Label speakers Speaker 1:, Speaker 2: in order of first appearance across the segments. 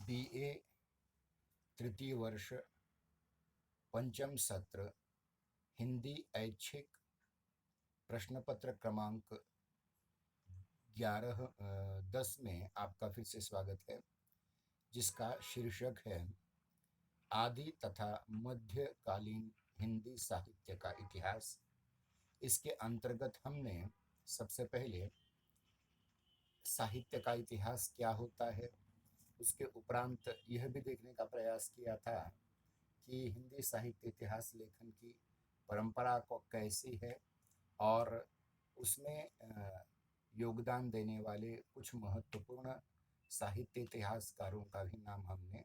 Speaker 1: BA तृतीय वर्ष पंचम सत्र हिंदी ऐच्छिक प्रश्न पत्र क्रमांक 10 में आपका फिर से स्वागत है, जिसका शीर्षक है आदि तथा मध्यकालीन हिंदी साहित्य का इतिहास। इसके अंतर्गत हमने सबसे पहले साहित्य का इतिहास क्या होता है, उसके उपरांत यह भी देखने का प्रयास किया था कि हिंदी साहित्य इतिहास लेखन की परंपरा को कैसी है और उसमें योगदान देने वाले कुछ महत्वपूर्ण साहित्य इतिहासकारों का भी नाम हमने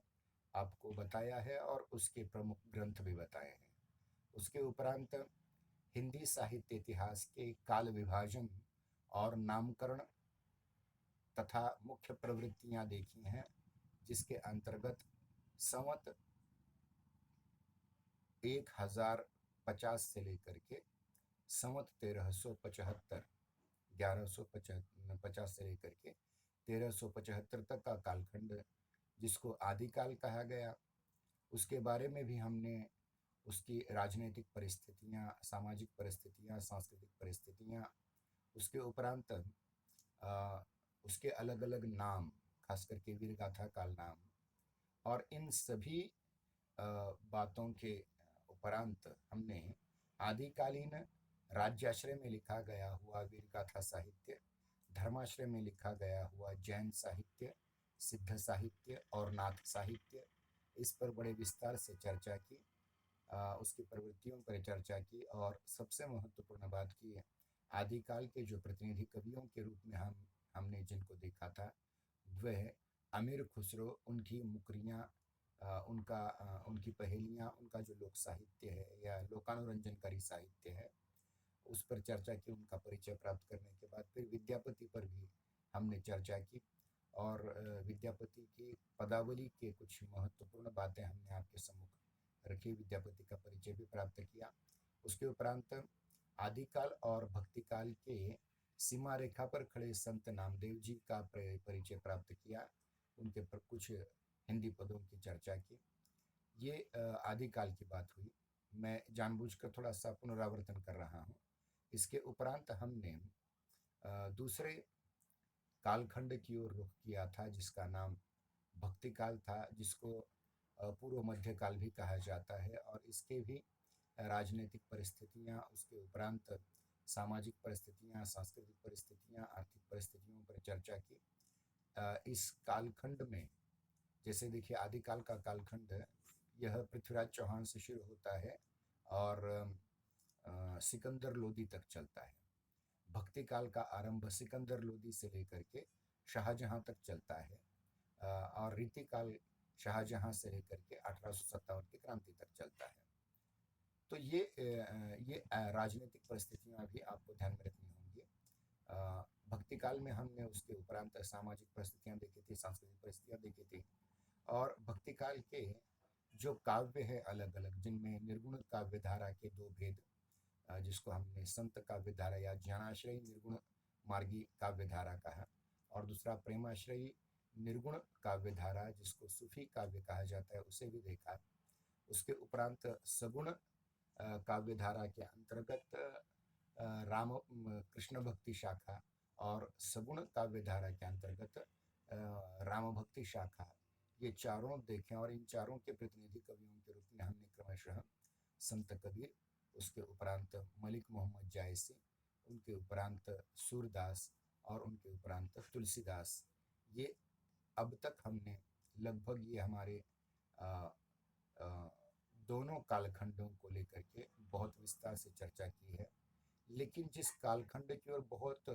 Speaker 1: आपको बताया है और उसके प्रमुख ग्रंथ भी बताए हैं। उसके उपरांत हिंदी साहित्य इतिहास के काल विभाजन और नामकरण तथा मुख्य प्रवृत्तियां देखी हैं, जिसके अंतर्गत संवत 1050 से लेकर के संवत 1375 1150 से लेकर के 1375 तक का कालखंड, जिसको आदिकाल कहा गया, उसके बारे में भी हमने उसकी राजनीतिक परिस्थितियां, सामाजिक परिस्थितियां, सांस्कृतिक परिस्थितियां, उसके उपरांत उसके अलग अलग नाम, खास करके वीरगाथा काल नाम, और इन सभी बातों के उपरांत हमने आदिकालीन राज्याश्रय में लिखा गया हुआ वीरगाथा साहित्य, धर्माश्रय में लिखा गया हुआ जैन साहित्य, सिद्ध साहित्य और नाथ साहित्य, इस पर बड़े विस्तार से चर्चा की, उसकी प्रवृत्तियों पर चर्चा की और सबसे महत्वपूर्ण बात की आदिकाल के जो प्रतिनिधि कवियों के रूप में हमने जिनको देखा था, वह अमीर खुसरो, उनकी मुकरियाँ, उनकी पहेलियाँ, उनका जो लोक साहित्य है या लोकानुरंजनकारी साहित्य है, उस पर चर्चा की। उनका परिचय प्राप्त करने के बाद फिर विद्यापति पर भी हमने चर्चा की और विद्यापति की पदावली के कुछ महत्वपूर्ण बातें हमने आपके सम्मुख रखी, विद्यापति का परिचय भी प्राप्त किया। उसके उपरांत आदिकाल और भक्तिकाल के सीमा रेखा पर खड़े संत नामदेव जी का परिचय प्राप्त किया, उनके पर कुछ हिंदी पदों की चर्चा की। ये आदिकाल की बात हुई। मैं जानबूझकर थोड़ा सा पुनरावर्तन कर रहा हूँ। इसके उपरांत हमने दूसरे कालखंड की ओर रुख किया था, जिसका नाम भक्तिकाल था, जिसको पूर्व मध्यकाल भी कहा जाता है, और इसके भी राजनीतिक परिस्थितियाँ, उसके उपरांत सामाजिक परिस्थितियाँ, सांस्कृतिक परिस्थितियाँ, आर्थिक परिस्थितियों पर चर्चा की। इस कालखंड में जैसे देखिए, आदिकाल का कालखंड यह पृथ्वीराज चौहान से शुरू होता है और सिकंदर लोदी तक चलता है। भक्ति काल का आरंभ सिकंदर लोदी से लेकर के शाहजहां तक चलता है और रीति काल शाहजहां से लेकर के 1857 की क्रांति तक चलता है। तो ये राजनीतिक परिस्थितियां भी आपको ध्यान में रखनी होंगी। भक्ति काल में हमने उसके उपरांत सामाजिक परिस्थितियां देखी थी, सांस्कृतिक परिस्थितियां देखी थी, और भक्ति काल के जो काव्य है अलग अलग, जिनमें निर्गुण काव्य धारा के दो भेद, जिसको हमने संत काव्य धारा या ज्ञानाश्रयी निर्गुण मार्गी काव्य धारा कहा, और दूसरा प्रेमाश्रयी निर्गुण काव्य धारा, जिसको सूफी काव्य कहा जाता है, उसे भी देखा। उसके उपरांत सगुण काव्य धारा के अंतर्गत राम कृष्ण भक्ति शाखा और सगुण काव्य धारा के अंतर्गत राम भक्ति शाखा, ये चारों देखें, और इन चारों के प्रतिनिधि कवियों के रूप में हमने क्रमशः संत कबीर, उसके उपरांत मलिक मोहम्मद जायसी, उनके उपरांत सूरदास और उनके उपरांत तुलसीदास, ये अब तक हमने लगभग ये हमारे आ, आ, दोनों कालखंडों को लेकर के बहुत विस्तार से चर्चा की है। लेकिन जिस कालखंड की ओर बहुत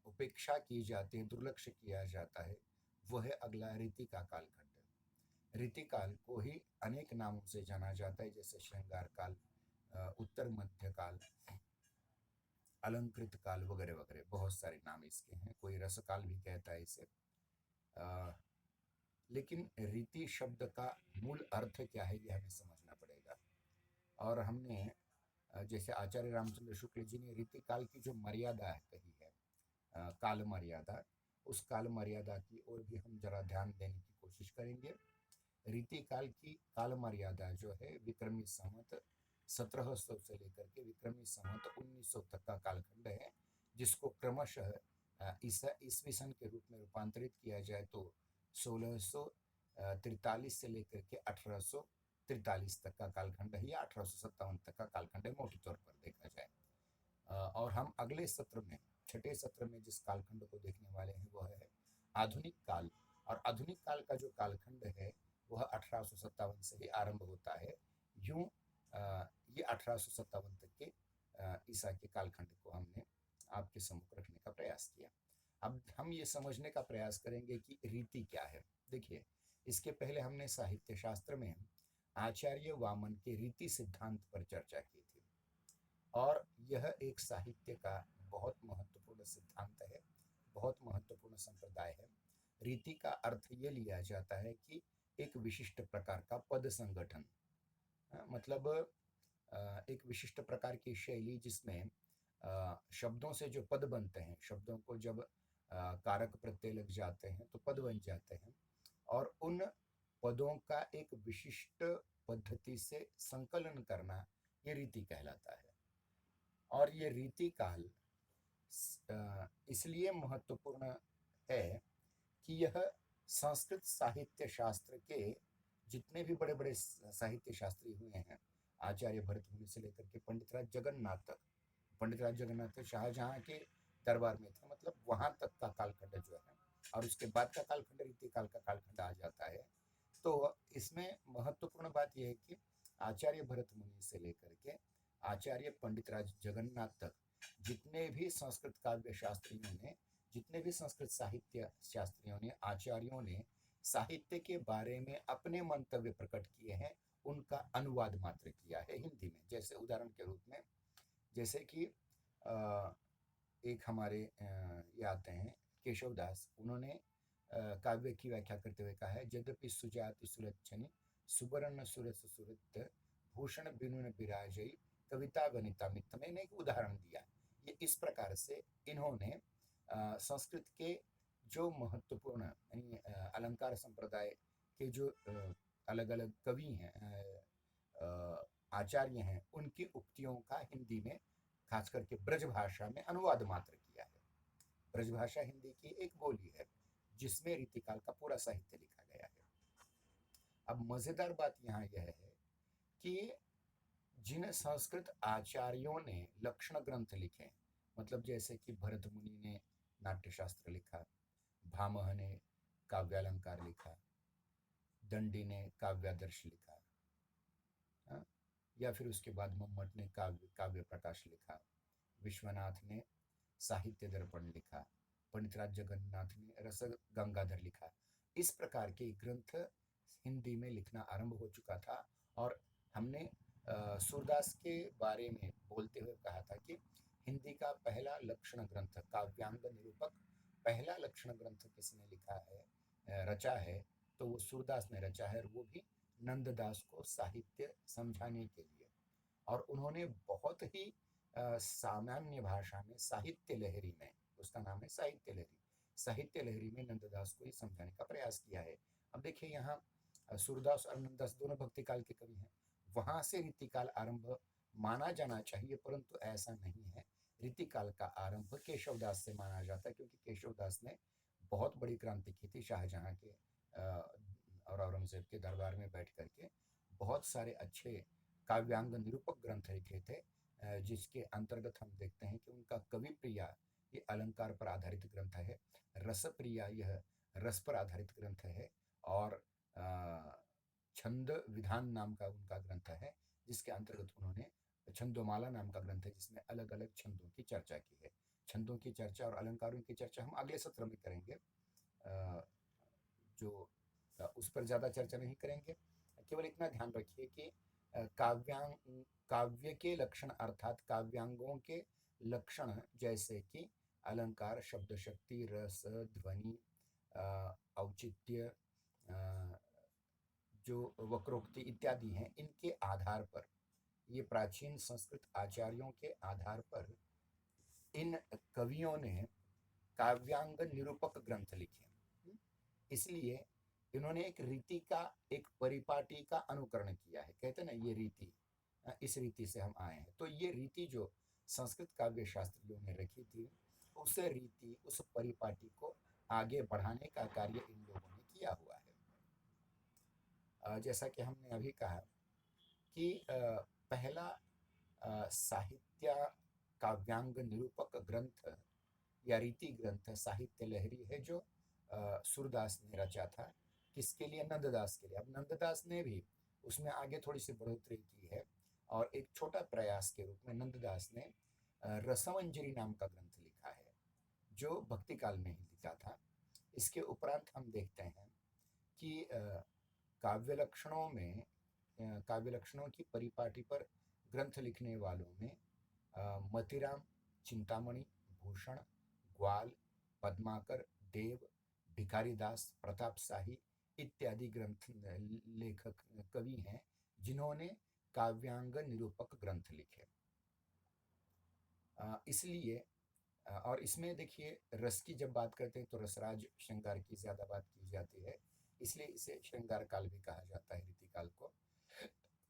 Speaker 1: उपेक्षा की जाती है, दुर्लक्ष्य किया जाता है, वह है अगला रीति का कालखंड। रीति काल को ही अनेक नामों से जाना जाता है, जैसे श्रृंगार काल, उत्तर मध्य काल, अलंकृत काल वगैरह वगैरह, बहुत सारे नाम इसके हैं। कोई रस काल भी कहता है इसे। लेकिन रीति शब्द का मूल अर्थ क्या है, ये हमें समझना पड़ेगा। और हमने जैसे आचार्य रामचंद्र शुक्ल जी ने रीति काल की जो मर्यादा कही है, काल मर्यादा, उस काल मर्यादा की ओर भी हम जरा ध्यान देने की कोशिश करेंगे। रीति काल की काल मर्यादा जो है विक्रमी संवत 1700 से लेकर के विक्रमी संवत 1900 तक का कालखंड है, जिसको क्रमशः ईसवी सन के रूप में रूपांतरित किया जाए तो 1643 से लेकर के 1843 तक का कालखंड है, या 1857 तक का कालखंड है मोटे तौर पर देखा जाए। और हम अगले सत्र में, छठे सत्र में जिस कालखंड को देखने वाले हैं वह है आधुनिक काल। और आधुनिक काल का जो कालखंड है वह 1857 से ही आरंभ होता है। यूं ये 1857 तक के ईसा के कालखंड को हमने आपके सम्मुख रखने का प्रयास किया। अब हम ये समझने का प्रयास करेंगे कि रीति क्या है। देखिए, इसके पहले हमने साहित्य शास्त्र में आचार्य वामन के रीति सिद्धांत पर चर्चा की थी, और यह एक साहित्य का बहुत महत्वपूर्ण सिद्धांत है, बहुत महत्वपूर्ण संप्रदाय है। रीति का अर्थ ये लिया जाता है कि एक विशिष्ट प्रकार का पद संगठन, मतलब एक विशिष्ट प्रकार की शैली जिसमें शब्दों से जो पद बनते हैं, शब्दों को जब कारक प्रत्यय लग जाते हैं तो पद बन जाते हैं, और उन पदों का एक विशिष्ट पद्धति से संकलन करना ये रीति कहलाता है। और ये रीति काल इसलिए महत्वपूर्ण है कि यह संस्कृत साहित्य शास्त्र के जितने भी बड़े बड़े साहित्य शास्त्री हुए हैं, आचार्य भरत मुनि से लेकर के पंडितराज जगन्नाथ तक, पंडितराज जगन्नाथ शाहजहां के दरबार में थे, मतलब वहां तक का कालखंड जो है, और उसके बाद का कालखंड रीति काल का कालखंड आ जाता है। तो इसमें महत्वपूर्ण बात यह है कि आचार्य भरत मुनि से लेकर के आचार्य पंडितराज जगन्नाथ तक जितने भी संस्कृत काव्य शास्त्रियों ने, जितने भी संस्कृत साहित्य शास्त्रियों ने, आचार्यों ने साहित्य के बारे में अपने मंतव्य प्रकट किए हैं, उनका अनुवाद मात्र किया है हिंदी में। जैसे उदाहरण के रूप में, जैसे कि एक हमारे ये आते हैं केशवदास, उन्होंने काव्य की व्याख्या करते हुए कहा है, यद्यपि सुजाति सुलक्षणी सुवर्ण सुरस सुरत भूषण बिनुन बिराजई कविता वनिता मित्त। मैंने एक उदाहरण दिया। ये इस प्रकार से इन्होंने संस्कृत के जो महत्वपूर्ण यानी अलंकार संप्रदाय के जो अलग अलग कवि हैं, आचार्य हैं, उनकी उक्तियों का हिंदी में खास करके ब्रज भाषा में अनुवाद मात्र किया है। ब्रज भाषा हिंदी की एक बोली है जिसमें रीतिकाल का पूरा साहित्य लिखा गया है। अब मजेदार बात यहाँ यह है कि जिन संस्कृत आचार्यों ने लक्षण ग्रंथ लिखे, मतलब जैसे कि भरत मुनि ने नाट्यशास्त्र लिखा, भामह ने काव्यालंकार लिखा, दंडी ने काव्यादर्श लिखा, या फिर उसके बाद मम्मट ने काव्य प्रकाश लिखा, विश्वनाथ ने साहित्य दर्पण लिखा, पंडितराज जगन्नाथ ने रस गंगाधर लिखा। इस प्रकार के ग्रंथ हिंदी में लिखना आरंभ हो चुका था। और हमने सूरदास के बारे में बोलते हुए कहा था कि हिंदी का पहला लक्षण ग्रंथ, काव्यांग निरूपक पहला लक्षण ग्रंथ किसने लिखा है, रचा है, तो वो सूरदास ने रचा है, और वो भी नंददास को साहित्य समझाने के लिए। और उन्होंने बहुत ही सामान्य भाषा में, साहित्य लहरी में, उसका नाम है साहित्य लहरी, साहित्य लहरी में नंददास को ही समझाने का प्रयास किया है। अब देखिए, यहाँ सूरदास और नंददास दोनों भक्ति काल के कवि हैं, वहां से रीतिकाल आरंभ माना जाना चाहिए, परंतु ऐसा नहीं है। रीतिकाल का आरंभ केशवदास से माना जाता है, क्योंकि केशवदास ने बहुत बड़ी क्रांति की थी शाहजहां के और औरंगजेब के दरबार में बैठ करके बहुत सारे अच्छे काव्यांग निरूपक ग्रंथ लिखे थे, जिसके अंतर्गत हम देखते हैं कि उनका कवि प्रिया ये अलंकार पर आधारित ग्रंथ है, रस प्रिया यह रस पर आधारित ग्रंथ है, और छंद विधान नाम का उनका ग्रंथ है, जिसके अंतर्गत उन्होंने छंदोमाला नाम का ग्रंथ है, जिसमें अलग अलग छंदों की चर्चा की है। छंदों की चर्चा और अलंकारों की चर्चा हम अगले सत्र में करेंगे, जो उस पर ज़्यादा चर्चा नहीं करेंगे। केवल इतना ध्यान रखिए कि काव्य के लक्षण अर्थात काव्यांगों के लक्षण, जैसे कि अलंकार, शब्द शक्ति, रस, ध्वनि, औचित्य, जो वक्रोक्ति इत्यादि हैं, इनके आधार पर, ये प्राचीन संस्कृत आचार्यों के आधार पर इन कवियों ने काव्यांग निरूपक ग्रंथ लिखे। इसलिए इन्होंने एक रीति का, एक परिपाटी का अनुकरण किया है। कहते हैं ना, ये रीति, इस रीति से हम आए हैं। तो ये रीति जो संस्कृत काव्य शास्त्रियों ने रखी थी, उस रीति, उस परिपाटी को आगे बढ़ाने का कार्य इन लोगों ने किया हुआ है। जैसा कि हमने अभी कहा कि पहला साहित्य काव्यांग निरूपक ग्रंथ या रीति ग्रंथ साहित्य लहरी है, जो सूरदास ने रचा था। किसके लिए? नंददास के लिए। अब नंददास ने भी उसमें आगे थोड़ी सी बढ़ोतरी की है और एक छोटा प्रयास के रूप में नंददास ने रसमंजरी नाम का ग्रंथ लिखा है, जो भक्ति काल में ही लिखा था। इसके उपरांत हम देखते हैं कि काव्य लक्षणों में, काव्य लक्षणों की परिपाटी पर ग्रंथ लिखने वालों में मतिराम, चिंतामणि, भूषण, ग्वाल, पद्माकर, देव, भिखारीदास, प्रताप शाही इत्यादि ग्रंथ लेखक कवि हैं, जिन्होंने काव्यांग निरूपक ग्रंथ लिखे। इसलिए और इसमें देखिए, रस की जब बात करते हैं तो रसराज श्रृंगार की ज्यादा बात की जाती है, इसलिए इसे श्रृंगार काल भी कहा जाता है, रीति काल को।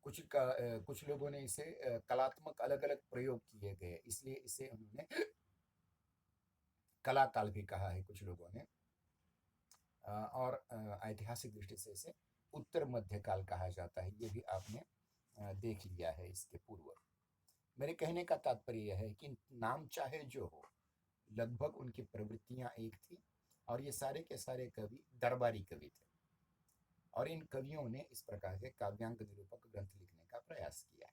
Speaker 1: कुछ लोगों ने इसे कलात्मक अलग अलग प्रयोग किए गए, इसलिए इसे उन्होंने कला काल भी कहा है कुछ लोगों ने। और ऐतिहासिक दृष्टि से इसे उत्तर मध्य काल कहा जाता है, ये भी आपने देख लिया है इसके पूर्व। मेरे कहने का तात्पर्य यह है कि नाम चाहे जो हो, लगभग उनकी प्रवृत्तियां एक थी और ये सारे के सारे कवि दरबारी कवि थे, और इन कवियों ने इस प्रकार के काव्यांग निरूपक ग्रंथ लिखने का प्रयास किया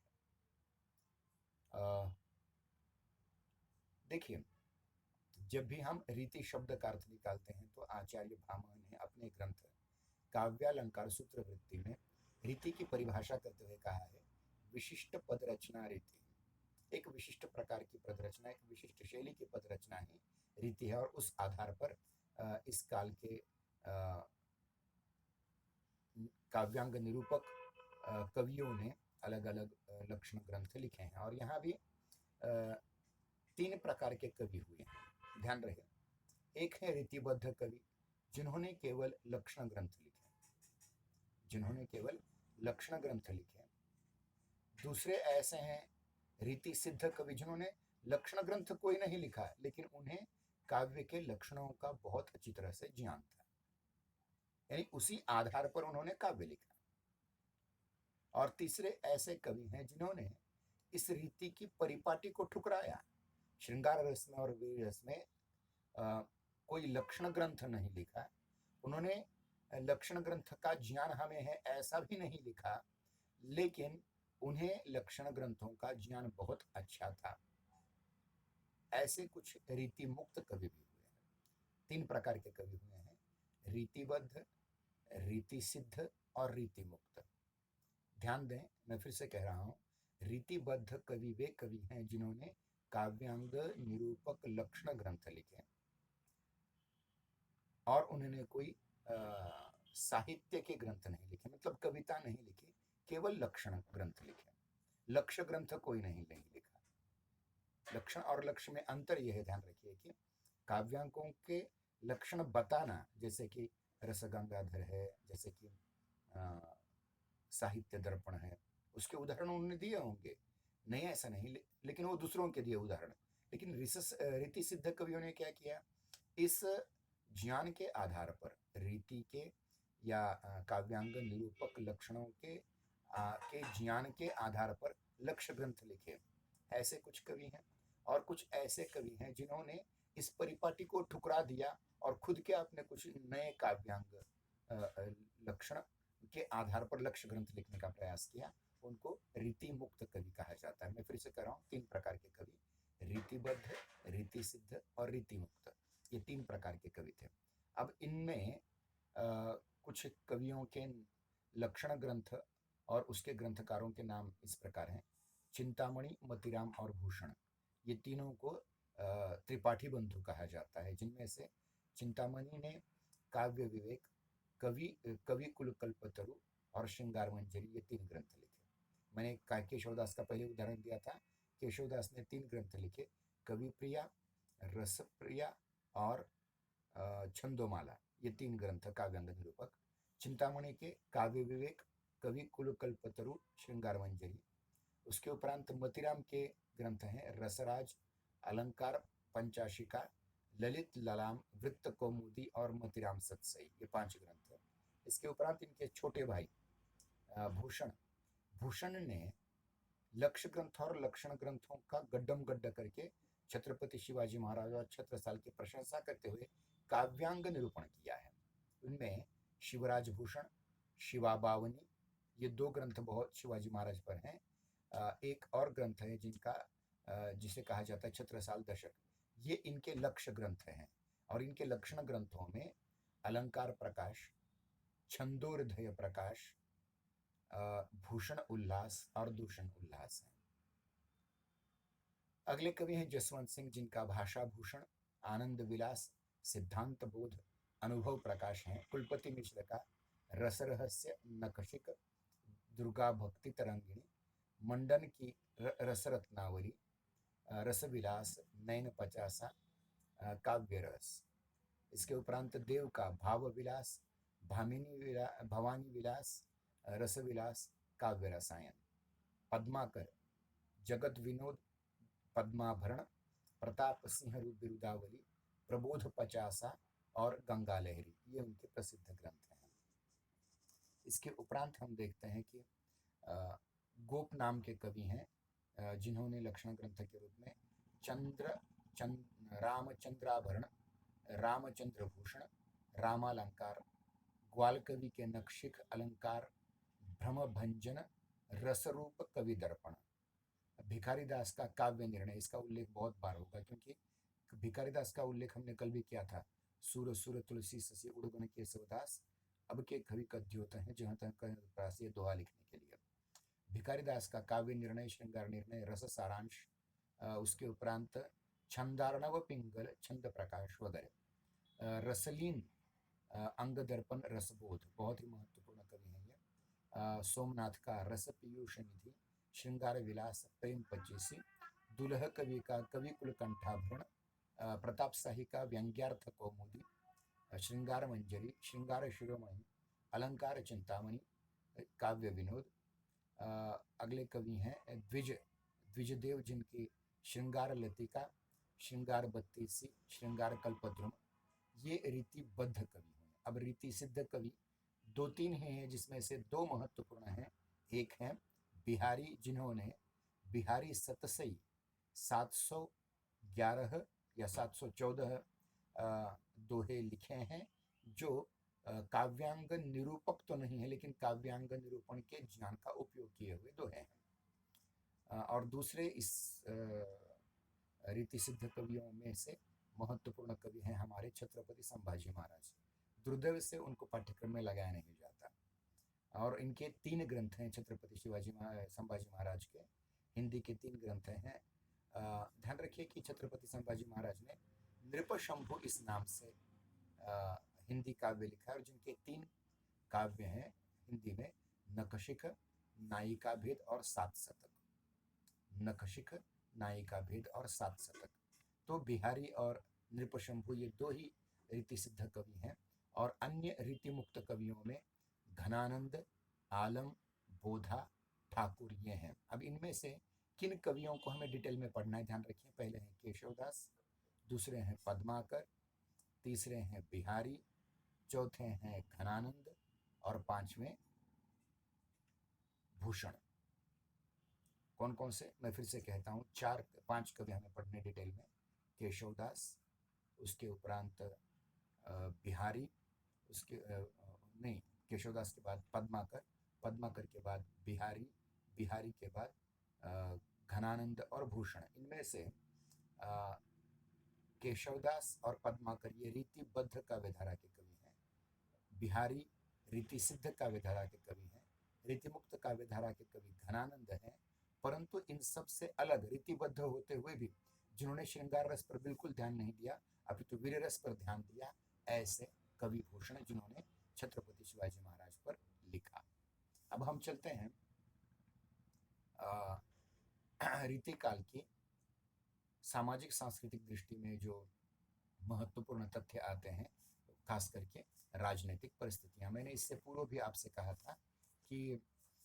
Speaker 1: है। देखिए, जब भी हम रीति शब्द का अर्थ निकालते हैं तो आचार्य भामह ने अपने ग्रंथ काव्यालंकार सूत्र वृत्ति में रीति की परिभाषा करते हुए कहा है, विशिष्ट पद रचना रीति। एक विशिष्ट प्रकार की पद रचना, एक विशिष्ट शैली की पद रचना ही रीति है, और उस आधार पर इस काल के काव्यांग निरूपक कवियों ने अलग अलग लक्षण ग्रंथ लिखे हैं। और यहाँ भी 3 प्रकार के कवि हुए हैं, ध्यान रहे। एक है रीतिबद्ध कवि, जिन्होंने केवल लक्षण ग्रंथ लिखे, जिन्होंने केवल लक्षण ग्रंथ लिखे। दूसरे ऐसे हैं रीति सिद्ध कवि, जिन्होंने लक्षण ग्रंथ कोई नहीं लिखा, लेकिन उन्हें काव्य के लक्षणों का बहुत अच्छी तरह से ज्ञान था, यानी उसी आधार पर उन्होंने काव्य लिखा। और तीसरे ऐसे कवि हैं जिन्होंने इस रीति की परिपाटी को ठुकराया। श्रृंगार रस में और वीर रस में कोई लक्षण ग्रंथ नहीं लिखा, उन्होंने लक्षण ग्रंथ का ज्ञान हमें है ऐसा भी नहीं लिखा, लेकिन उन्हें लक्षण ग्रंथों का ज्ञान बहुत अच्छा था। ऐसे कुछ रीति मुक्त कवि भी हुए हैं। 3 प्रकार के कवि हुए हैं, रीतिबद्ध, रीति सिद्ध और रीति मुक्त। ध्यान दें, मैं फिर से कह रहा हूं, रीतिबद्ध कवि वे कवि हैं जिन्होंने काव्यांग निरूपक लक्षण ग्रंथ लिखे और उन्होंने कोई साहित्य के ग्रंथ नहीं लिखे, मतलब कविता नहीं लिखी, केवल लक्षण ग्रंथ लिखे। लक्ष्य ग्रंथ कोई नहीं लिखा। लक्षण और लक्ष्य में अंतर यह है, ध्यान रखिए कि काव्यांकों के लक्षण बताना, जैसे कि रसगंगाधर है, जैसे कि साहित्य दर्पण है, उसके उदाहरण उन्होंने दिए होंगे, नहीं ऐसा नहीं, लेकिन वो दूसरों के दिए उदाहरण। लेकिन रीति सिद्ध कवियों ने क्या किया, इस ज्ञान के आधार पर, रीति के या काव्यांग निरूपक लक्षणों के ज्ञान के आधार पर लक्ष्य ग्रंथ लिखे। ऐसे कुछ कवि हैं, और कुछ ऐसे कवि हैं जिन्होंने इस परिपाटी को ठुकरा दिया और खुद के अपने कुछ नए काव्यांग लक्षण के आधार पर लक्ष्य ग्रंथ लिखने का प्रयास किया। उनको रीति मुक्त कवि कहा जाता है। मैं फिर से कह रहा हूँ, 3 प्रकार के कवि, रीतिबद्ध, रीति सिद्ध और रीति मुक्त, ये 3 प्रकार के कवि थे। अब इनमें कुछ कवियों के लक्षण ग्रंथ और उसके ग्रंथकारों के नाम इस प्रकार हैं, चिंतामणि, मतिराम और भूषण। ये तीनों को त्रिपाठी बंधु कहा जाता है, जिनमें से चिंतामणि ने काव्य विवेक, कवि कुल कल्पतरु और श्रृंगार मंजरी, ये 3 ग्रंथ लिखे। मैंने केशवदास का पहले उदाहरण दिया था। केशवदास ने 3 ग्रंथ लिखे, कवि प्रिया, रस प्रिया और छंदोमाला, ये 3 ग्रंथ काव्यांग निरूपक। चिंतामणि के काव्य विवेक, कवि कुल कल्पतरु, श्रृंगार मंजरी। उसके उपरांत मतीराम के ग्रंथ हैं रसराज, अलंकार पंचाशिका, ललित ललाम, वृत्त कौमुदी और मतीराम सतसई, ये 5 ग्रंथ हैं। इसके उपरांत इनके छोटे भाई भूषण भूषण ने लक्ष्य ग्रंथ और लक्षण ग्रंथों का गड्ढम गड्ढा करके छत्रपति शिवाजी महाराज और छत्रसाल की प्रशंसा करते हुए काव्यांग निरूपण किया है। उनमें शिवराज भूषण, शिवा बावनी, ये 2 ग्रंथ बहुत शिवाजी महाराज पर हैं। एक और ग्रंथ है जिसे कहा जाता है छत्रसाल दशक, ये इनके लक्ष्य ग्रंथ हैं। और इनके लक्षण ग्रंथों में अलंकार प्रकाश, छंदोरधय प्रकाश, भूषण उल्लास और दूषण उल्लास है। अगले कवि हैं जसवंत सिंह, जिनका भाषा भूषण, आनंद विलास, सिद्धांत बोध, अनुभव प्रकाश है। कुलपति मिश्र का रस रहस्य, नखशिक, दुर्गा भक्ति तरंगिणी, मंडन की रसरत्नावली, रसविलास, नयन पचासा, काव्य रस। इसके उपरांत देव का भाव विलास, भवानी विलास, रसविलास, काव्य रसायन। पद्माकर जगत विनोद, पद्माभरण, प्रताप सिंह बिरुदावली, प्रबोध पचासा और गंगा लहरी, ये उनके प्रसिद्ध ग्रंथ हैं। इसके उपरांत हम देखते हैं कि गोप नाम के कवि हैं जिन्होंने लक्षण ग्रंथ के रूप में रामचंद्राभरण, रामचंद्र भूषण, रामालंकार, ग्वाल कवि के नखशिख अलंकार, भ्रमभंजन, रसरूप कवि दर्पण। भिखारी दास का काव्य निर्णय, इसका उल्लेख बहुत बार होगा क्योंकि भिखारी दास का उल्लेख हमने कल भी किया था। सूर सूर तुलसी ससी उड़गुण के सवदास, अब के कवि कद्योत हैं जहाँ तक प्रासी दोहा लिखने के लिए। भिखारी दास का काव्य निर्णय, श्रृंगार निर्णय, रस सारांश, उसके उपरांत छंदार्णव पिंगल, छंद प्रकाश वगैरह। रसलीन, अंग दर्पण, रसबोध, बहुत ही महत्वपूर्ण कवि हैं ये। सोमनाथ का रस पीयूष निधि, श्रृंगार विलास, प्रेम पच्चीसी। दुल्ह कवि का कवि कुल कंठाभरण, प्रताप शाही का व्यंग्यार्थ कौमुदी, श्रृंगार मंजरी, श्रृंगार शिरोमणि, अलंकार चिंतामणि, काव्य विनोद। अगले कवि हैं द्विजदेव, जिनकी श्रृंगार लतिका, श्रृंगार बत्तीसी, श्रृंगार कल्पद्रुम, ये रीतिबद्ध कवि हैं। अब रीति सिद्ध कवि 2-3 हैं जिसमें से 2 महत्वपूर्ण हैं। एक है बिहारी, जिन्होंने बिहारी सतसई 711 या 714 दोहे लिखे हैं, जो काव्यांग निरूपक तो नहीं है लेकिन काव्यांग निरूपण के ज्ञान का उपयोग किए हुए दोहे हैं। और दूसरे इस रीति सिद्ध कवियों में से महत्वपूर्ण कवि हैं हमारे छत्रपति संभाजी महाराज। दुर्दैव से उनको पाठ्यक्रम में लगाया नहीं जाता। और इनके 3 ग्रंथ हैं छत्रपति संभाजी महाराज के, हिंदी के 3 ग्रंथ हैं। ध्यान रखिए कि छत्रपति संभाजी महाराज ने नृपशंभु इस नाम से हिंदी काव्य लिखा है, और जिनके 3 काव्य हैं हिंदी में, नखशिख, नायिका भेद और 7 शतक। नखशिख, नायिका भेद और 7 शतक। तो बिहारी और नृपशंभु ये 2 ही रीति सिद्ध कवि हैं। और अन्य रीति मुक्त कवियों में घनानंद, आलम, बोधा, ठाकुर ये हैं। अब इनमें से किन कवियों को हमें डिटेल में पढ़ना है, ध्यान रखिए। पहले हैं केशवदास, दूसरे हैं पद्माकर, तीसरे हैं बिहारी, चौथे हैं घनानंद और 5वें भूषण। कौन कौन से, मैं फिर से कहता हूँ, 5 कवि हमें पढ़ने डिटेल में। केशवदास, उसके उपरांत बिहारी, उसके नहीं, केशवदास के बाद पद्माकर, पद्माकर के बाद बिहारी, बिहारी के बाद घनानंद और भूषण। इनमें से केशवदास और पद्माकर ये रीतिबद्ध काव्यधारा के कवि हैं। बिहारी रीति सिद्ध काव्यधारा के कवि हैं। रीतिमुक्त काव्यधारा के कवि घनानंद हैं। परंतु इन सब से अलग रीतिबद्ध होते हुए भी जिन्होंने श्रृंगार रस पर बिल्कुल ध्यान नहीं दिया, अपितु वीर रस पर ध्यान दिया, ऐसे कवि भूषण जिन्होंने छत्रपति शिवाजी महाराज पर लिखा। अब हम चलते हैं रीतिकाल की सामाजिक सांस्कृतिक दृष्टि में जो महत्वपूर्ण तथ्य आते हैं, खास करके राजनीतिक परिस्थितियां। मैंने इससे पूर्व भी आपसे कहा था कि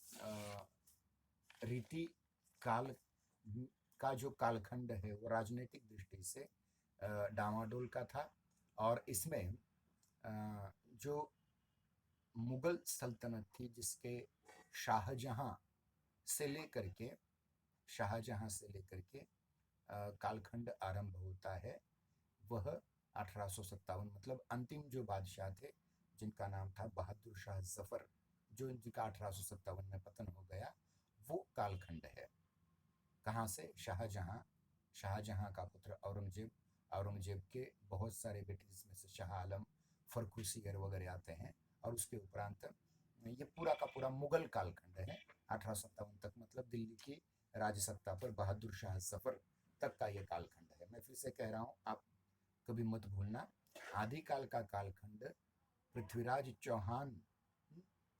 Speaker 1: अ, रीति काल का जो कालखंड है वो राजनीतिक दृष्टि से डामाडोल का था। और इसमें जो मुगल सल्तनत थी, जिसके शाहजहां से लेकर के शाहजहां से लेकर के कालखंड आरंभ होता है, वह 1857, मतलब अंतिम जो बादशाह थे जिनका नाम था बहादुर शाह जफर, जो जिनका 1857 में पतन हो गया, वो कालखंड है। कहाँ से? शाहजहां, शाहजहां का पुत्र औरंगजेब, औरंगजेब के बहुत सारे बेटे जिसमें से शाह आलम, फर्रुखसियर वगैरह आते हैं, और उसके उपरांत ये पूरा का पूरा मुगल कालखंड है 1857 तक, मतलब दिल्ली की राजसत्ता पर बहादुर शाह जफर तक का ये कालखंड है। मैं फिर से कह रहा हूँ, आप कभी मत भूलना, आदिकाल का कालखंड पृथ्वीराज चौहान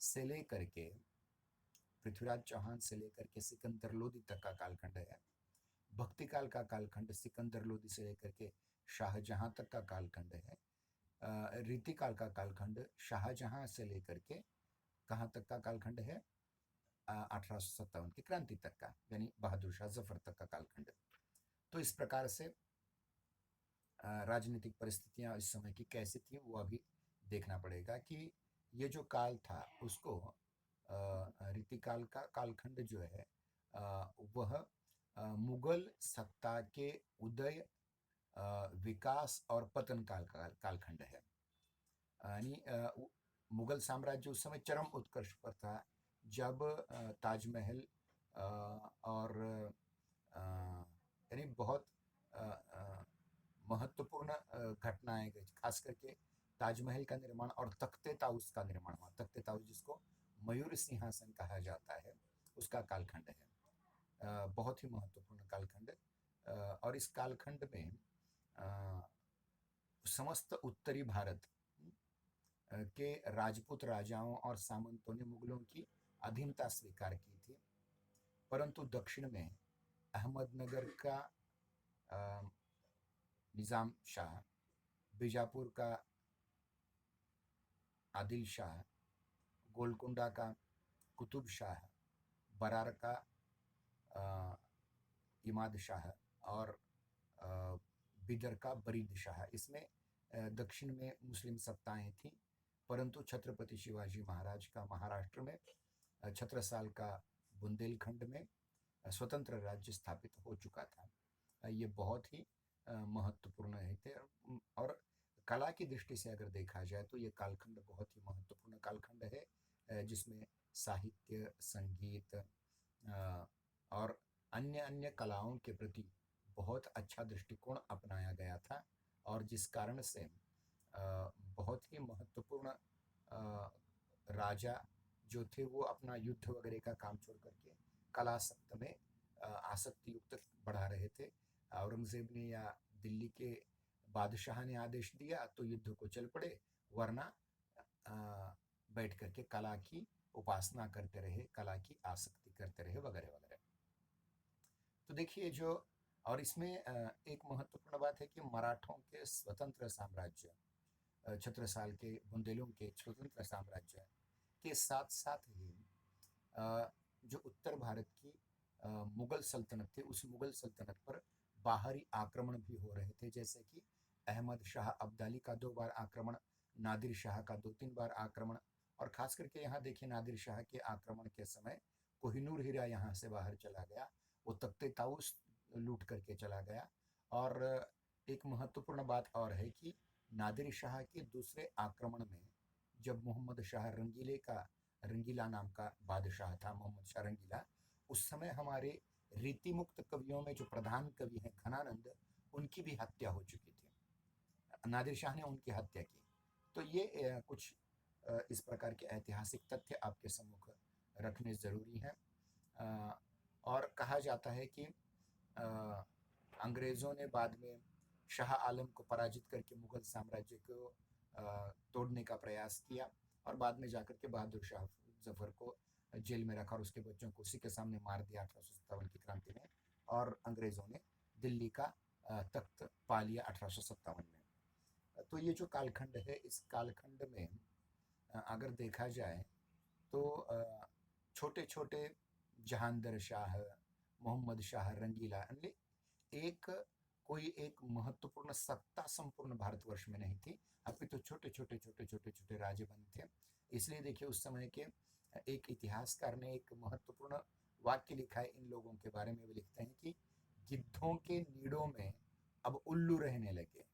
Speaker 1: से लेकर के पृथ्वीराज चौहान से लेकर के सिकंदर लोदी तक का कालखंड है। भक्ति काल का कालखंड सिकंदर लोदी से लेकर के शाहजहां तक का कालखंड है। रीति काल का कालखंड शाहजहां से लेकर के कहाँ तक का कालखंड है? 1857 की क्रांति तक का, यानी बहादुर शाह जफर तक का कालखंड। तो इस प्रकार से राजनीतिक परिस्थितियां इस समय की कैसी थी वो अभी देखना पड़ेगा कि ये जो काल था उसको रीतिकाल का कालखंड जो है वह मुगल सत्ता के उदय, विकास और पतन काल का कालखंड है। यानी मुगल साम्राज्य उस समय चरम उत्कर्ष पर था, जब ताजमहल और यानी बहुत महत्वपूर्ण घटनाएं गई, खास करके ताजमहल का निर्माण और तख्ते ताउस का निर्माण हुआ। तख्ते ताउस जिसको मयूर सिंहासन कहा जाता है, उसका कालखंड है। बहुत ही महत्वपूर्ण कालखंड। और इस कालखंड में समस्त उत्तरी भारत के राजपूत राजाओं और सामंतों ने मुगलों की अधीनता स्वीकार की थी, परंतु दक्षिण में अहमदनगर का निज़ाम शाह, बीजापुर का आदिल शाह, गोलकुंडा का कुतुब शाह, बरार का इमाद शाह और बिदर का बरीद शाह, इसमें दक्षिण में मुस्लिम सत्ताएं थीं। परंतु छत्रपति शिवाजी महाराज का महाराष्ट्र में, छत्रसाल का बुंदेलखंड में स्वतंत्र राज्य स्थापित हो चुका था। ये बहुत ही महत्वपूर्ण है थे। और कला की दृष्टि से अगर देखा जाए तो ये कालखंड बहुत ही महत्वपूर्ण कालखंड है, जिसमें साहित्य, संगीत और अन्य अन्य कलाओं के प्रति बहुत अच्छा दृष्टिकोण अपनाया गया था, और जिस कारण से बहुत ही महत्वपूर्ण राजा जो थे वो अपना युद्ध वगैरह का काम छोड़ करके कलासक्त में आसक्ति युक्त बढ़ा रहे थे। औरंगजेब ने या दिल्ली के बादशाह ने आदेश दिया तो युद्ध को चल पड़े, वरना बैठ करके कला की उपासना करते रहे, कला की आसक्ति करते रहे वगैरह वगैरह। तो देखिए जो, और इसमें एक महत्वपूर्ण बात है कि मराठों के स्वतंत्र साम्राज्य, छत्रसाल के, बुंदेलों के स्वतंत्र साम्राज्य के साथ साथ ही जो उत्तर भारत की मुगल सल्तनत थी, उस मुगल सल्तनत पर बाहरी आक्रमण भी हो रहे थे, जैसे कि अहमद शाह अब्दाली का 2 बार आक्रमण, नादिर शाह का 2-3 बार आक्रमण। और खास करके यहाँ देखिए, नादिर शाह के आक्रमण के समय कोहिनूर हीरा यहाँ से बाहर चला गया, वो तख्ते ताउस लूट करके चला गया। और एक महत्वपूर्ण बात और है कि नादिर शाह के दूसरे आक्रमण में जब मोहम्मद शाह रंगीला नाम का बादशाह था, मोहम्मद शाह रंगीला, उस समय हमारे रीति मुक्त कवियों में जो प्रधान कवि हैं घनानंद, उनकी भी हत्या हो चुकी थी, नादिर शाह ने उनकी हत्या की। तो ये कुछ इस प्रकार के ऐतिहासिक तथ्य आपके सम्मुख रखने ज़रूरी हैं। और कहा जाता है कि अंग्रेज़ों ने बाद में शाह आलम को पराजित करके मुगल साम्राज्य को तोड़ने का प्रयास किया, और बाद में जाकर के बहादुर शाह जफर को जेल में रखा और उसके बच्चों को उसी के सामने मार दिया 1857 की क्रांति में, और अंग्रेज़ों ने दिल्ली का तख्त पा लिया 1857 में। तो ये जो कालखंड है, इस कालखंड में अगर देखा जाए तो छोटे छोटे जहांदर शाह, मोहम्मद शाह रंगीला, यानी एक कोई एक महत्वपूर्ण सत्ता संपूर्ण भारतवर्ष में नहीं थी, अपितु छोटे छोटे छोटे छोटे छोटे राज्य बने थे। इसलिए देखिए उस समय के एक इतिहासकार ने एक महत्वपूर्ण वाक्य लिखा है इन लोगों के बारे में। वो लिखते हैं कि गिद्धों के नीड़ों में अब उल्लू रहने लगे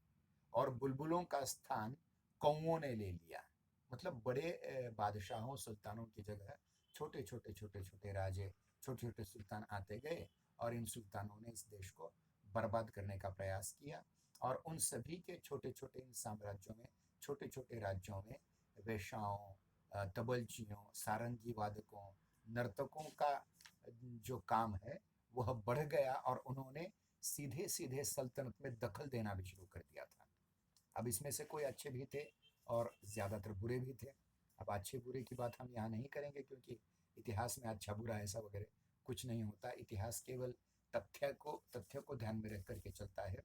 Speaker 1: और बुलबुलों का स्थान कौओं ने ले लिया। मतलब बड़े बादशाहों सुल्तानों की जगह छोटे छोटे छोटे छोटे राजे, छोटे छोटे सुल्तान आते गए और इन सुल्तानों ने इस देश को बर्बाद करने का प्रयास किया। और उन सभी के छोटे छोटे इन साम्राज्यों में, छोटे छोटे राज्यों में वेश्याओं, तबलचियों, सारंगी वादकों, नर्तकों का जो काम है वह बढ़ गया और उन्होंने सीधे सीधे सल्तनत में दखल देना भी शुरू कर दिया था। अब इसमें से कोई अच्छे भी थे और ज़्यादातर बुरे भी थे। अब अच्छे बुरे की बात हम यहाँ नहीं करेंगे, क्योंकि इतिहास में अच्छा बुरा ऐसा वगैरह कुछ नहीं होता। इतिहास केवल तथ्य को ध्यान में रख करके चलता है।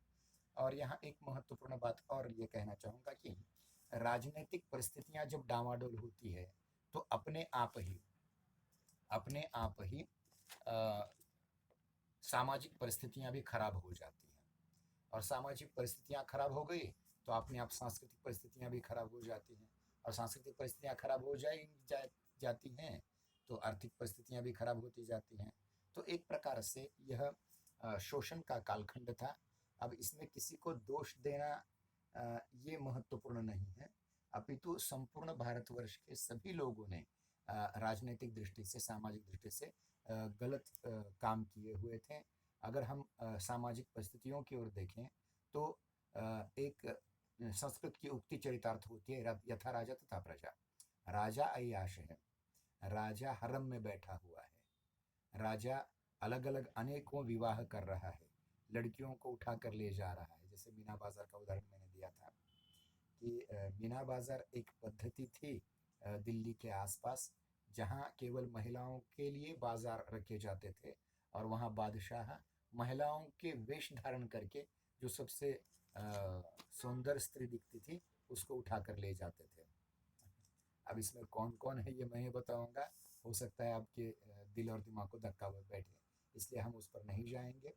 Speaker 1: और यहाँ एक महत्वपूर्ण बात और ये कहना चाहूँगा कि राजनीतिक परिस्थितियाँ जब डामाडोल होती है तो अपने आप ही सामाजिक परिस्थितियाँ भी खराब हो जाती हैं। और सामाजिक परिस्थितियाँ खराब हो गई तो अपने आप सांस्कृतिक परिस्थितियाँ भी खराब हो जाती हैं। और सांस्कृतिक परिस्थितियाँ खराब हो जाती हैं तो आर्थिक परिस्थितियाँ भी खराब होती जाती हैं। तो एक प्रकार से यह शोषण का कालखंड था। अब इसमें किसी को दोष देना ये महत्वपूर्ण नहीं है, अपितु संपूर्ण भारतवर्ष के सभी लोगों ने राजनीतिक दृष्टि से, सामाजिक दृष्टि से गलत काम किए हुए थे। अगर हम सामाजिक परिस्थितियों की ओर देखें तो एक संस्कृत की उक्ति चरितार्थ होती है, यथा राजा तथा प्रजा। राजा अय्याश है, राजा हरम में बैठा हुआ है, राजा अलग अलग अनेकों विवाह कर रहा है, लड़कियों को उठा कर ले जा रहा है। जैसे मीना बाजार का उदाहरण मैंने दिया था कि मीना बाजार एक पद्धति थी दिल्ली के आसपास, जहाँ केवल महिलाओं के लिए बाजार रखे जाते थे और वहाँ बादशाह महिलाओं के वेश धारण करके जो सबसे सुंदर स्त्री दिखती थी उसको उठा कर ले जाते थे। अब इसमें कौन कौन है ये मैं ही बताऊंगा, हो सकता है आपके दिल और दिमाग को धक्का बैठे, इसलिए हम उस पर नहीं जाएंगे।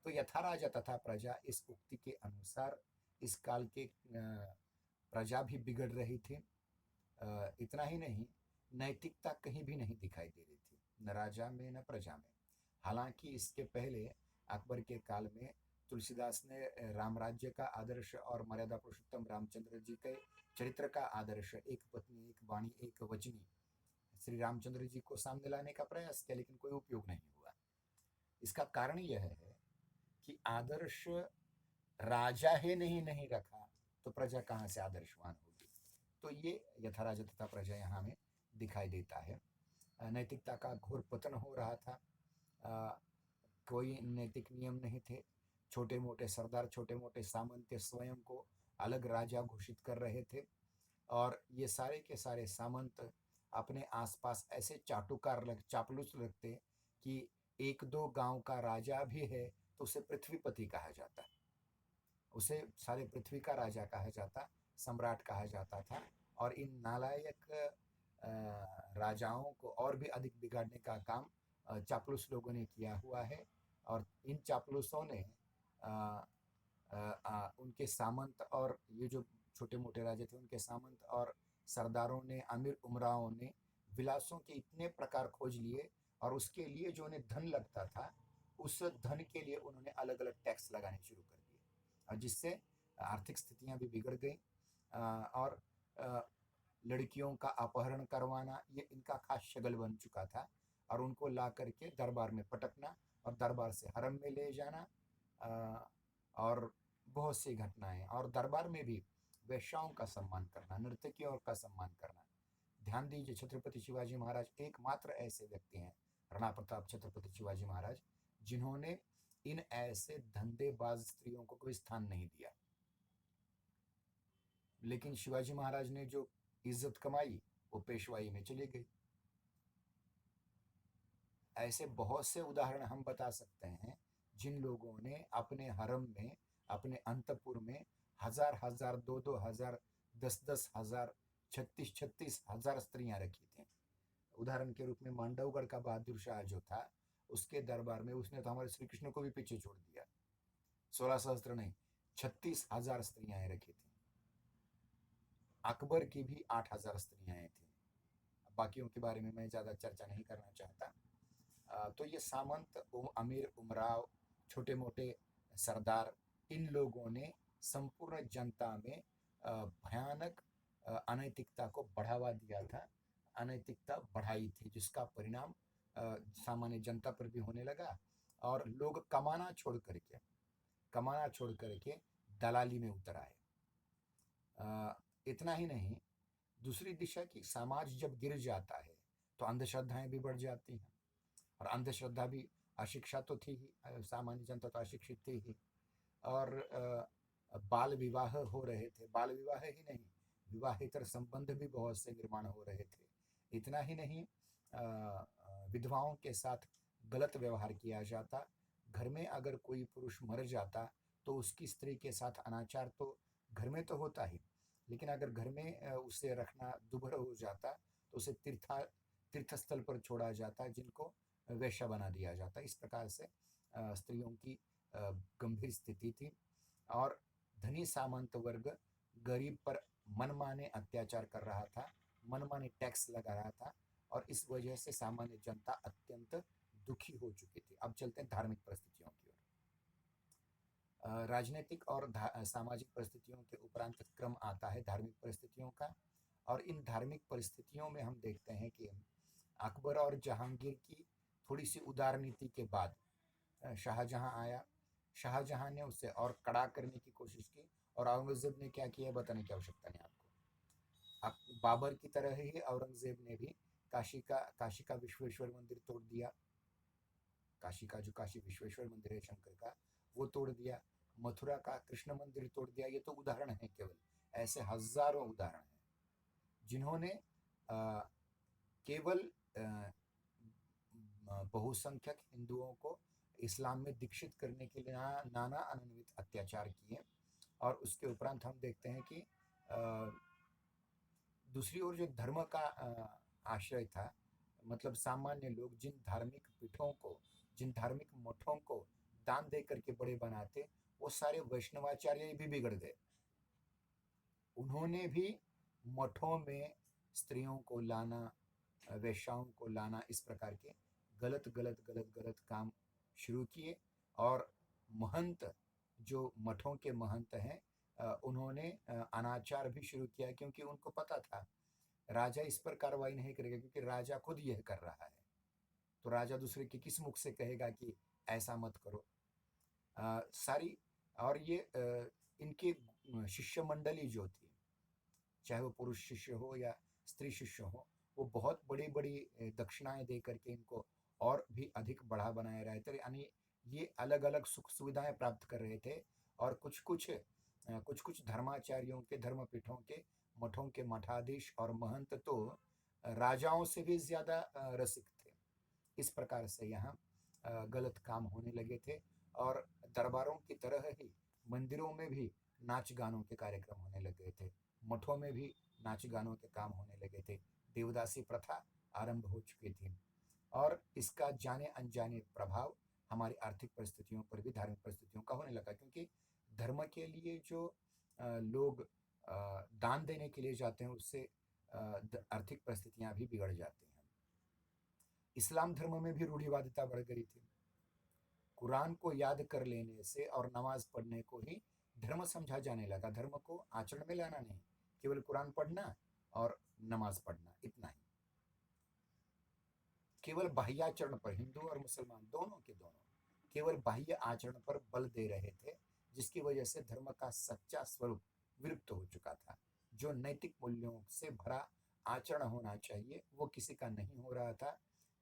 Speaker 1: तो यथा राजा तथा प्रजा, इस उक्ति के अनुसार इस काल के प्रजा भी बिगड़ रही थी। इतना ही नहीं, नैतिकता कहीं भी नहीं दिखाई दे रही थी, न राजा में न प्रजा में। हालांकि इसके पहले अकबर के काल में तुलसीदास ने राम राज्य का आदर्श और मर्यादा पुरुषोत्तम रामचंद्र जी के चरित्र का आदर्श, एक पत्नी एक वाणी एक वचनी, श्री रामचंद्र जी को सामने लाने का प्रयास किया, लेकिन कोई उपयोग नहीं हुआ। इसका कारण यह है कि आदर्श राजा ही नहीं रखा तो प्रजा कहाँ से आदर्शवान होगी। तो ये यथा राजा तथा प्रजा यहाँ में दिखाई देता है। नैतिकता का घोर पतन हो रहा था। कोई नैतिक नियम नहीं थे। छोटे मोटे सरदार, छोटे मोटे सामंत स्वयं को अलग राजा घोषित कर रहे थे और ये सारे के सारे सामंत अपने आसपास ऐसे चापलूस रखते कि एक दो गांव का राजा भी है तो उसे पृथ्वीपति कहा जाता, उसे सारे पृथ्वी का राजा कहा जाता, सम्राट कहा जाता था। और इन नालायक राजाओं को और भी अधिक बिगाड़ने का काम चापलूस लोगों ने किया हुआ है। और इन चापलूसों ने उनके सामंत और ये जो छोटे मोटे राजा थे उनके सामंत और सरदारों ने, अमीर उमराओं ने विलासों के इतने प्रकार खोज लिए और उसके लिए जो उन्हें धन लगता था उस धन के लिए उन्होंने अलग अलग टैक्स लगाने शुरू कर दिए, और जिससे आर्थिक स्थितियां भी बिगड़ गई। और लड़कियों का अपहरण करवाना ये इनका खास शगल बन चुका था और उनको ला करके दरबार में पटकना और दरबार से हरम में ले जाना। और बहुत सी घटनाएं, और दरबार में भी वेश्याओं का सम्मान करना, नर्तकियों का सम्मान करना। ध्यान दीजिए, छत्रपति शिवाजी महाराज एकमात्र ऐसे व्यक्ति हैं, राणा प्रताप छत्रपति शिवाजी महाराज, जिन्होंने इन ऐसे धंधेबाज स्त्रियों को कोई स्थान नहीं दिया। लेकिन शिवाजी महाराज ने जो इज्जत कमाई वो पेशवाई में चली गई। ऐसे बहुत से उदाहरण हम बता सकते हैं जिन लोगों ने अपने हरम में, अपने अंतपुर में हजार हजार, दो दो हजार, दस दस हजार, छत्तीस छत्तीस हजार स्त्रियां रखी थी। उदाहरण के रूप में मांडवगढ़ का बहादुर शाह जो था, उसके दरबार में उसने तो हमारे श्री कृष्ण को भी पीछे छोड़ दिया। 16 सहस्त्र नहीं, 36,000 स्त्रियां रखी थी। अकबर की भी 8,000 स्त्रियां थी। बाकियों के बारे में मैं ज़्यादा चर्चा नहीं करना चाहता। तो ये सामंत, अमीर उमराव, छोटे मोटे सरदार, इन लोगों ने संपूर्ण जनता में भयानक अनैतिकता को बढ़ावा दिया था। अनैतिकता बढ़ाई थी, जिसका परिणाम सामान्य जनता पर भी होने लगा, और लोग कमाना छोड़ करके दलाली में उतर आए। इतना ही नहीं, दूसरी दिशा की समाज जब गिर जाता है तो अंधश्रद्धाएं भी बढ़ जाती हैं, और अंधश्रद्धा भी, अशिक्षा तो थी ही, सामान्य जनता तो अशिक्षित थी ही, और बाल विवाह हो रहे थे। बाल विवाह ही नहीं, विवाहेतर संबंध भी बहुत से निर्माण हो रहे थे। इतना ही नहीं, विधवाओं के साथ गलत व्यवहार किया जाता। घर में अगर कोई पुरुष मर जाता तो उसकी स्त्री के साथ अनाचार तो घर में तो होता ही, लेकिन अगर घर में उसे रखना दुभर हो जाता तो उसे तीर्थ स्थल पर छोड़ा जाता, जिनको वेश्या बना दिया जाता। इस प्रकार से स्त्रियों की गंभीर स्थिति थी, और धनी सामंत वर्ग गरीब पर मनमाने अत्याचार कर रहा था, मनमाने टैक्स लगा रहा था, और इस वजह से सामान्य जनता अत्यंत दुखी हो चुकी थी। अब चलते हैं धार्मिक परिस्थितियों की ओर। राजनीतिक और सामाजिक परिस्थितियों के उपरांत क्रम आता है धार्मिक परिस्थितियों का, और इन धार्मिक परिस्थितियों में हम देखते हैं कि अकबर और जहांगीर की थोड़ी सी उदार नीति के बाद शाहजहां आया। शाहजहां ने उसे और कड़ा करने की कोशिश की, और औरंगजेब ने क्या किया बताने की आवश्यकता नहीं आपको। अब बाबर की तरह ही औरंगजेब ने भी काशी का विश्वेश्वर मंदिर तोड़ दिया। काशी का जो काशी विश्वेश्वर मंदिर है शंकर का, वो तोड़ दिया। मथुरा का कृष्ण मंदिर तोड़ दिया। ये तो उदाहरण है केवल, ऐसे हजारों उदाहरण हैं जिन्होंने केवल बहुसंख्यक हिंदुओं को इस्लाम में दीक्षित करने के लिए नाना अनन्वित अत्याचार किए। और उसके उपरांत हम देखते हैं कि दूसरी ओर जो धर्म का आश्रय था, मतलब सामान्य लोग जिन धार्मिक पीठों को, जिन धार्मिक मठों को दान दे करके बड़े बनाते, वो सारे वैष्णवाचार्य भी बिगड़ गए। उन्होंने भी मठों में स्त्रियों को लाना, वेश्याओं को लाना, इस प्रकार के गलत गलत गलत गलत काम शुरू किए। और महंत, जो मठों के महंत हैं, उन्होंने अनाचार भी शुरू किया, क्योंकि उनको पता था राजा इस पर कार्रवाई नहीं करेगा, क्योंकि राजा खुद यह कर रहा है, तो राजा दूसरे के किस मुख से कहेगा कि ऐसा मत करो। सारी, और ये इनके शिष्य मंडली जो थी, चाहे वो पुरुष शिष्य हो या स्त्री शिष्य हो, वो बहुत बड़ी बड़ी दक्षिणाएं दे करके इनको और भी अधिक बढ़ा बनाए रहे थे। यानी ये अलग अलग सुख सुविधाएं प्राप्त कर रहे थे, और कुछ कुछ धर्माचार्यों के, धर्मपीठों के, मठों के मठाधीश और महंत तो राजाओं से भी ज्यादा रसिक थे। इस प्रकार से यहाँ गलत काम होने लगे थे, और दरबारों की तरह ही मंदिरों में भी नाच गानों के कार्यक्रम होने लगे थे, मठों में भी नाच गानों के काम होने लगे थे। देवदासी प्रथा आरंभ हो चुकी थी, और इसका जाने अनजाने प्रभाव हमारी आर्थिक परिस्थितियों पर भी, धार्मिक परिस्थितियों का होने लगा, क्योंकि धर्म के लिए जो लोग दान देने के लिए जाते हैं, उससे आर्थिक परिस्थितियां भी बिगड़ जाती हैं। इस्लाम धर्म में भी रूढ़िवादिता बढ़ गई थी। कुरान को याद कर लेने से और नमाज पढ़ने को ही धर्म समझा जाने लगा। धर्म को आचरण में लाना नहीं, केवल कुरान पढ़ना और नमाज पढ़ना, इतना ही। केवल बाह्य आचरण पर हिंदू और मुसलमान दोनों के दोनों केवल बाह्य आचरण पर बल दे रहे थे, जिसकी वजह से धर्म का सच्चा स्वरूप विलुप्त हो चुका था। जो नैतिक मूल्यों से भरा आचरण होना चाहिए, वो किसी का नहीं हो रहा था।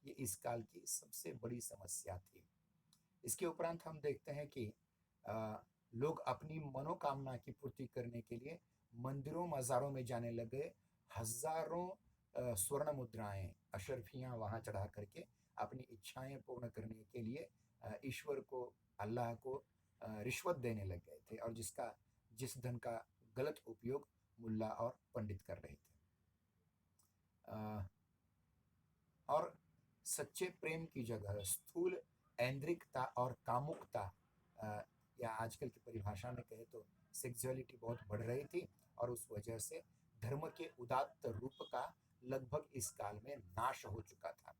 Speaker 1: ये इस काल की सबसे बड़ी समस्या थी। इसके उपरांत हम देखते हैं कि लोग अपनी मनोकामना की पूर्ति करने के लिए मंदिरों मज़ारों में जाने लगे। हजारों स्वर्ण मुद्राएं, अशरफियां वहां चढ़ा करके अपनी इच्छाएं पूर्ण करने के लिए ईश्वर को, अल्लाह को रिश्वत देने लग गए थे, और जिसका जिस धन का गलत उपयोग मुल्ला और पंडित कर रहे थे। अ, और सच्चे प्रेम की जगह स्थूल ऐन्द्रिकता और कामुकता, अ, या आजकल की परिभाषा में कहे तो सेक्सुअलिटी बहुत बढ़ रही थी, और उस वजह से धर्म के उदात्त रूप का लगभग इस काल में नाश हो चुका था।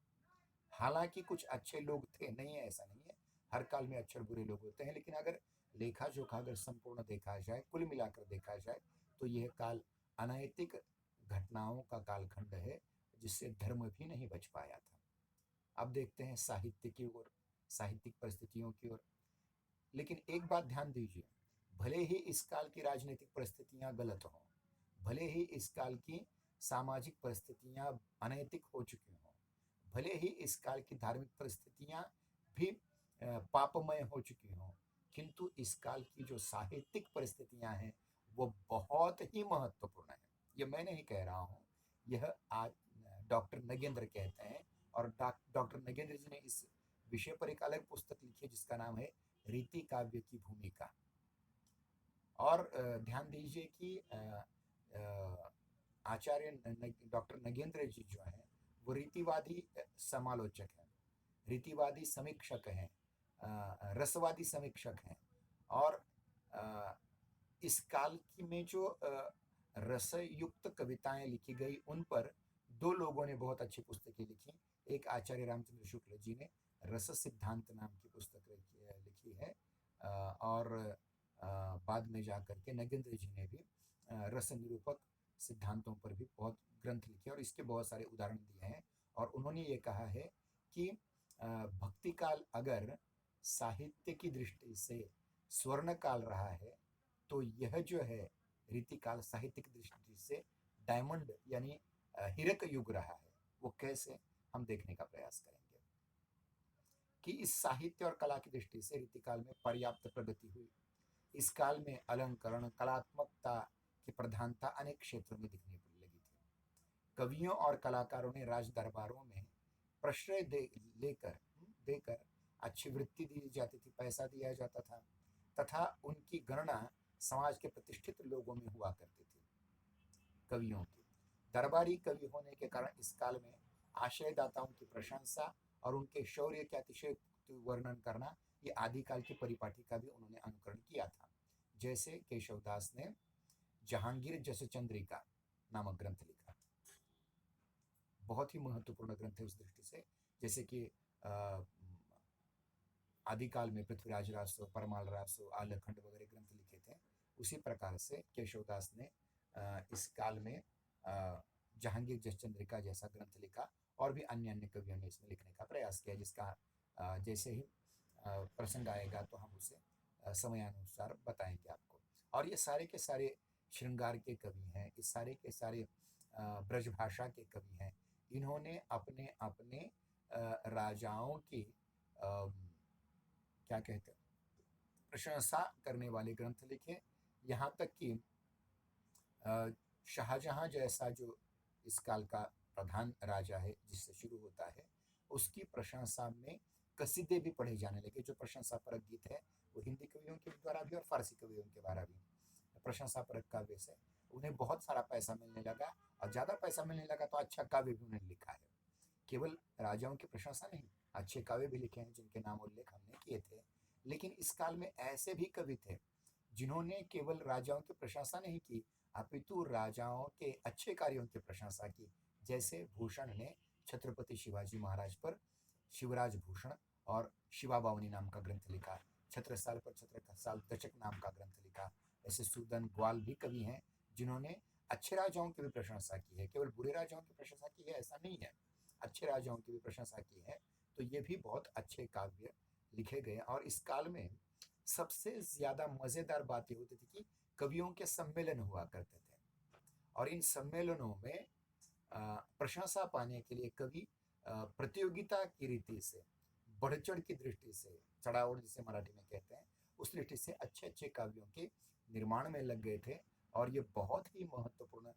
Speaker 1: हालांकि कुछ अच्छे लोग थे, नहीं है ऐसा नहीं है, हर काल में अच्छे और बुरे लोग होते हैं, लेकिन अगर लेखा जोखा अगर संपूर्ण देखा जाए, कुल मिलाकर देखा जाए, तो यह काल अनैतिक घटनाओं का कालखंड है, जिससे धर्म भी नहीं बच पाया था। अब देखते हैं साहित्य की ओर, साहित्यिक परिस्थितियों की ओर। लेकिन एक बात ध्यान दीजिए, भले ही इस काल की राजनीतिक परिस्थितियां गलत हों, भले ही इस काल की सामाजिक परिस्थितियां अनैतिक हो चुकी हों, भले ही इस काल की धार्मिक परिस्थितियां भी पापमय हो चुकी हों, किंतु इस काल की जो साहित्यिक परिस्थितियां हैं वो बहुत ही महत्वपूर्ण है। ये मैं नहीं कह रहा हूँ, यह आज डॉक्टर नगेंद्र कहते हैं, और डॉक्टर नगेंद्र जी ने इस विषय पर एक अलग पुस्तक लिखी है जिसका नाम है रीति काव्य की भूमिका। और ध्यान दीजिए कि आचार्य डॉक्टर नगेंद्र जी जो हैं वो रीतिवादी समालोचक हैं, रीतिवादी समीक्षक हैं, रसवादी समीक्षक हैं, और अ, इस काल की में जो रसयुक्त कविताएं लिखी गई उन पर दो लोगों ने बहुत अच्छी पुस्तकें लिखी। एक आचार्य रामचंद्र शुक्ल जी ने रस सिद्धांत नाम की पुस्तक लिखी है, और बाद में जाकर के नगेंद्र जी ने भी रस निरूपक सिद्धांतों पर भी बहुत ग्रंथ लिखे और इसके बहुत सारे उदाहरण दिए हैं। और उन्होंने ये कहा है कि भक्ति काल अगर साहित्य की दृष्टि से स्वर्ण काल रहा है, तो यह जो है रीतिकाल साहित्यिक दृष्टि से डायमंड यानी हीरक युग रहा है। वो कैसे, हम देखने का प्रयास करेंगे कि इस साहित्य और कला की दृष्टि से रीतिकाल में पर्याप्त प्रगति हुई। इस काल में अलंकरण कलात्मकता की प्रधानता अनेक क्षेत्रों में दिखने लगी थी। कवियों और कलाकारों ने राज दरबारों में प्रश्रय लेकर देकर अच्छी वृत्ति दी जाती थी, पैसा दिया जाता था, तथा उनकी गणना समाज के प्रतिष्ठित लोगों में हुआ करती थी। कवियों की दरबारी कवि होने के कारण इस काल में आशयदाताओं की प्रशंसा और उनके शौर्य के अतिशयोक्त वर्णन करना, ये आदिकाल की परिपाटी का भी उन्होंने अनुकरण किया था। जैसे केशवदास ने जहांगीर जस चंद्रिका नामक ग्रंथ लिखा, बहुत ही महत्वपूर्ण ग्रंथ है उस दृष्टि से। जैसे कि आदिकाल में पृथ्वीराज रासो, परमाल रासो, आलखंड वगैरह ग्रंथ लिखे थे, उसी प्रकार से केशवदास ने इस काल में जहांगीर जस चंद्रिका जैसा ग्रंथ लिखा, और भी अन्य अन्य कवियों ने इसमें लिखने का प्रयास किया, जिसका जैसे ही प्रसंग आएगा तो हम उसे समयानुसार बताएंगे आपको। और ये सारे के सारे श्रृंगार के कवि हैं, इस सारे के सारे ब्रजभाषा के कवि हैं। इन्होंने अपने अपने राजाओं की क्या कहते हैं, प्रशंसा करने वाले ग्रंथ लिखे। यहाँ तक कि शाहजहां जैसा जो इस काल का प्रधान राजा है जिससे शुरू होता है, उसकी प्रशंसा में कसीदे भी पढ़े जाने लगे। जो प्रशंसा परक गीत है वो हिंदी कवियों के द्वारा भी और फारसी कवियों के द्वारा भी प्रशंसा परक काव्य से उन्हें बहुत सारा पैसा मिलने लगा, और ज़्यादा पैसा मिलने लगा तो अच्छा काव्य भी उन्होंने लिखा है। केवल राजाओं की प्रशंसा नहीं, अच्छे काव्य भी लिखे हैं जिनके नाम उल्लेख हमने किए थे। लेकिन इस काल में ऐसे भी कवि थे जिन्होंने केवल राजाओं की प्रशंसा नहीं की, अपितु राजाओं के अच्छे कार्यों की प्रशंसा की। जैसे भूषण ने छत्रपति शिवाजी महाराज पर शिवराज भूषण और शिवा बावनी नाम का ग्रंथ लिखा, छत्रसाल पर छत्रसाल दशक नाम का ग्रंथ लिखा। ऐसे सूदन ग्वाल भी कवि हैं जिन्होंने अच्छे राजाओं की भी प्रशंसा की है, केवल बुरे राजाओं की प्रशंसा की है ऐसा नहीं है, अच्छे राजाओं की भी प्रशंसा की है। तो ये भी बहुत अच्छे काव्य लिखे गए। और इस काल में सबसे ज्यादा मजेदार बात ये होती थी कि कवियों के सम्मेलन हुआ करते थे, और इन सम्मेलनों में प्रशंसा पाने के लिए कवि प्रतियोगिता की रीति से, बढ़ चढ़ की दृष्टि से, चढ़ावड़ जिसे मराठी में कहते हैं, उस दृष्टि से अच्छे अच्छे काव्यों के निर्माण में लग गए थे। और ये बहुत ही महत्वपूर्ण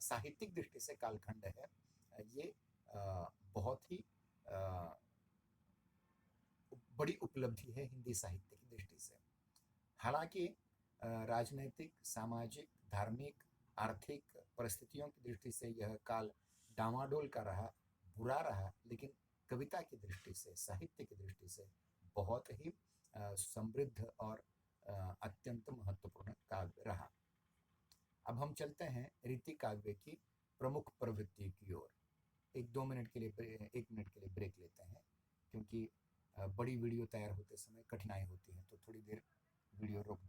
Speaker 1: साहित्यिक दृष्टि से कालखंड है। ये बहुत ही बड़ी उपलब्धि है हिंदी साहित्य की दृष्टि से। हालांकि राजनैतिक, सामाजिक, धार्मिक, आर्थिक परिस्थितियों की दृष्टि से यह काल डामाडोल का रहा, बुरा रहा, लेकिन कविता की दृष्टि से, साहित्य की दृष्टि से बहुत ही समृद्ध और अत्यंत महत्वपूर्ण काव्य रहा। अब हम चलते हैं रीति काव्य की प्रमुख प्रवृत्ति की ओर। 1-2 मिनट के लिए 1 मिनट के लिए ब्रेक लेते हैं, क्योंकि बड़ी वीडियो तैयार होते समय कठिनाई होती है, तो थोड़ी देर वीडियो रोक